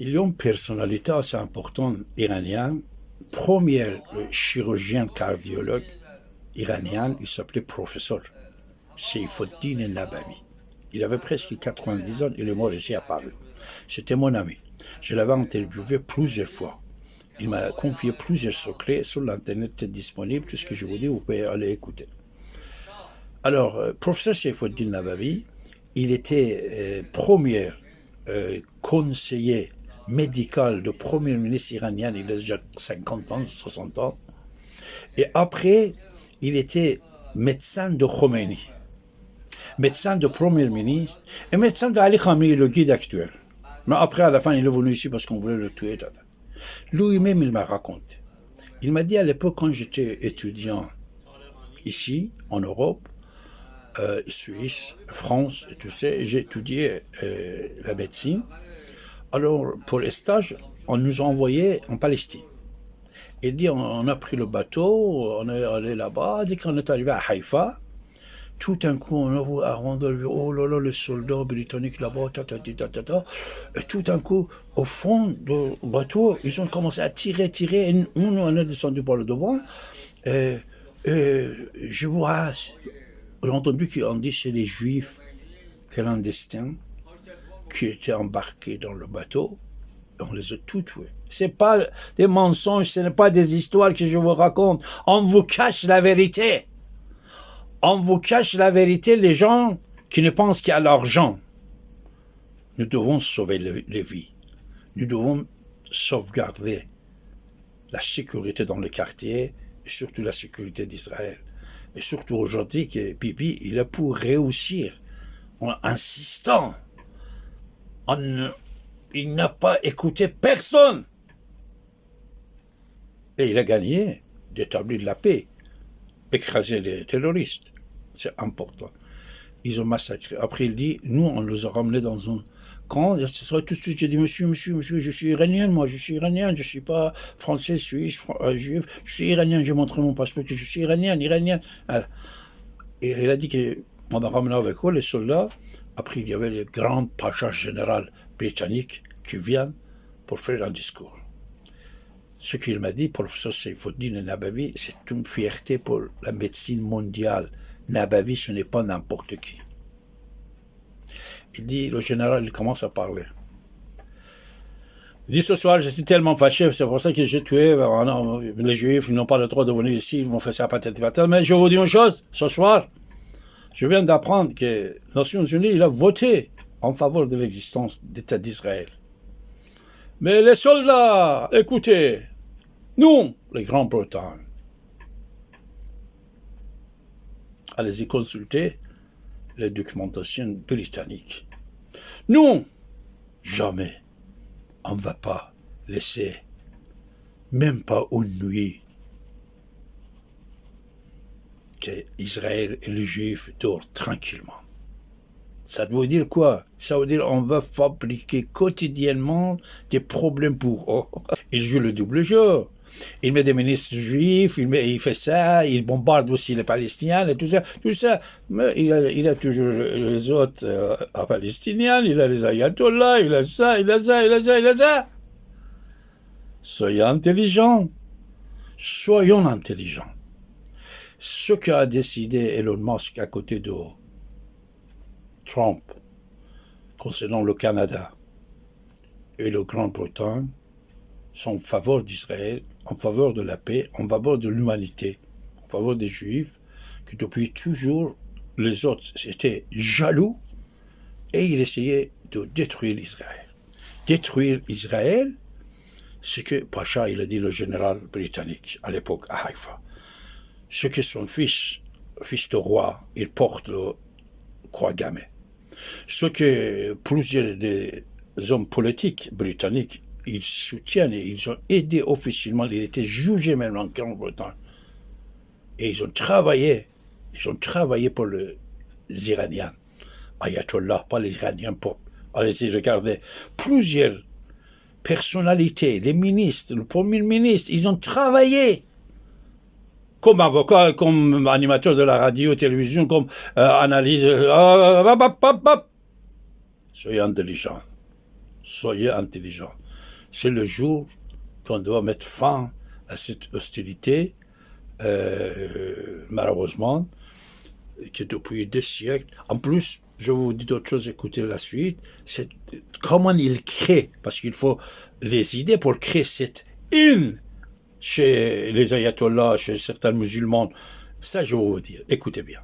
Il y a une personnalité assez importante iranienne, premier chirurgien cardiologue iranien, il s'appelait professeur Seyfuddin Nabavi. Il avait presque 90 ans, il est mort ici à Paris. C'était mon ami. Je l'avais interviewé plusieurs fois. Il m'a confié plusieurs secrets sur l'internet disponible, tout ce que je vous dis, vous pouvez aller écouter. Alors, professeur Seyfuddin Nabavi, il était premier conseiller médical du premier ministre iranien, il a déjà 50 ans, 60 ans. Et après, il était médecin de Khomeini, médecin de premier ministre et médecin d'Ali Khamenei, le guide actuel. Mais après, à la fin, il est venu ici parce qu'on voulait le tuer. Lui-même, il m'a raconté. Il m'a dit à l'époque, quand j'étais étudiant ici, en Europe, Suisse, France, et tout ça, j'ai étudié la médecine. Alors, pour les stages, on nous a envoyés en Palestine. Il dit, on a pris le bateau, on est allé là-bas, dès qu'on est arrivé à Haïfa, tout d'un coup, on a entendu, oh là là, les soldats britanniques là-bas, et tout d'un coup, au fond du bateau, ils ont commencé à tirer, et nous, on est descendu par le devant, et je vois, j'ai entendu qu'on dit c'est les Juifs clandestins qui étaient embarqués dans le bateau. On les a tous tués. Ce n'est pas des mensonges, ce n'est pas des histoires que je vous raconte. On vous cache la vérité. On vous cache la vérité, les gens qui ne pensent qu'à l'argent. Nous devons sauver les vies. Nous devons sauvegarder la sécurité dans le quartier, et surtout la sécurité d'Israël. Et surtout aujourd'hui que Bibi, il a pour réussir en insistant. Il n'a pas écouté personne. Et il a gagné d'établir la paix, écraser les terroristes. C'est important. Ils ont massacré. Après, il dit, nous, on les a ramenés dans un camp. Tout de suite, j'ai dit, monsieur, je suis iranien, moi, je suis iranien, je ne suis pas français, suisse, juif, je suis iranien, j'ai montré mon passeport que je suis iranien. Et il a dit qu'on m'a ramené avec eux, les soldats. Après, il y avait le grand pacha général britannique qui vient pour faire un discours. Ce qu'il m'a dit, professeur Seyfuddin Nabavi, c'est une fierté pour la médecine mondiale. Nabavi, ce n'est pas n'importe qui. Il dit, le général, il commence à parler. Il dit, ce soir, je suis tellement fâché, c'est pour ça que j'ai tué, les Juifs, ils n'ont pas le droit de venir ici, ils vont faire ça patati patata. Mais je vous dis une chose, ce soir, je viens d'apprendre que les Nations Unies, il a voté en faveur de l'existence d'État d'Israël. Mais les soldats, écoutez, nous, les Grands-Bretagne, allez-y consulter les documentations britanniques. Nous, jamais, on ne va pas laisser, même pas une nuit, qu'Israël et les Juifs dorment tranquillement. Ça veut dire quoi? Ça veut dire qu'on va fabriquer quotidiennement des problèmes pour eux. Ils jouent le double jeu. Il met des ministres juifs, il fait ça, il bombarde aussi les Palestiniens et tout ça. Mais il a toujours les autres Palestiniens, il a les ayatollahs, il a ça. Soyons intelligents. Soyons intelligents. Ce qu'a décidé Elon Musk à côté de Trump concernant le Canada et la Grande-Bretagne sont en faveur d'Israël, en faveur de la paix, en faveur de l'humanité, en faveur des Juifs, que depuis toujours les autres étaient jaloux et ils essayaient de détruire Israël. Détruire Israël, c'est que Pacha, il a dit le général britannique à l'époque à Haïfa. Ce que son fils de roi, il porte le croix gammée. Ce que plusieurs des hommes politiques britanniques, ils soutiennent et ils ont aidé officiellement, ils étaient jugés même en Grande-Bretagne. Et ils ont travaillé pour les Iraniens. Ayatollah, pas les Iraniens pop. Allez-y, regardez. Plusieurs personnalités, les ministres, le premier ministre, ils ont travaillé comme avocat, comme animateur de la radio, télévision, comme analyse. Soyez intelligents. Soyez intelligents. C'est le jour qu'on doit mettre fin à cette hostilité, malheureusement, que depuis 2 siècles. En plus, je vous dis d'autres choses, écoutez la suite, c'est comment il crée, parce qu'il faut les idées pour créer cette haine chez les ayatollahs, chez certains musulmans. Ça, je vais vous dire, écoutez bien.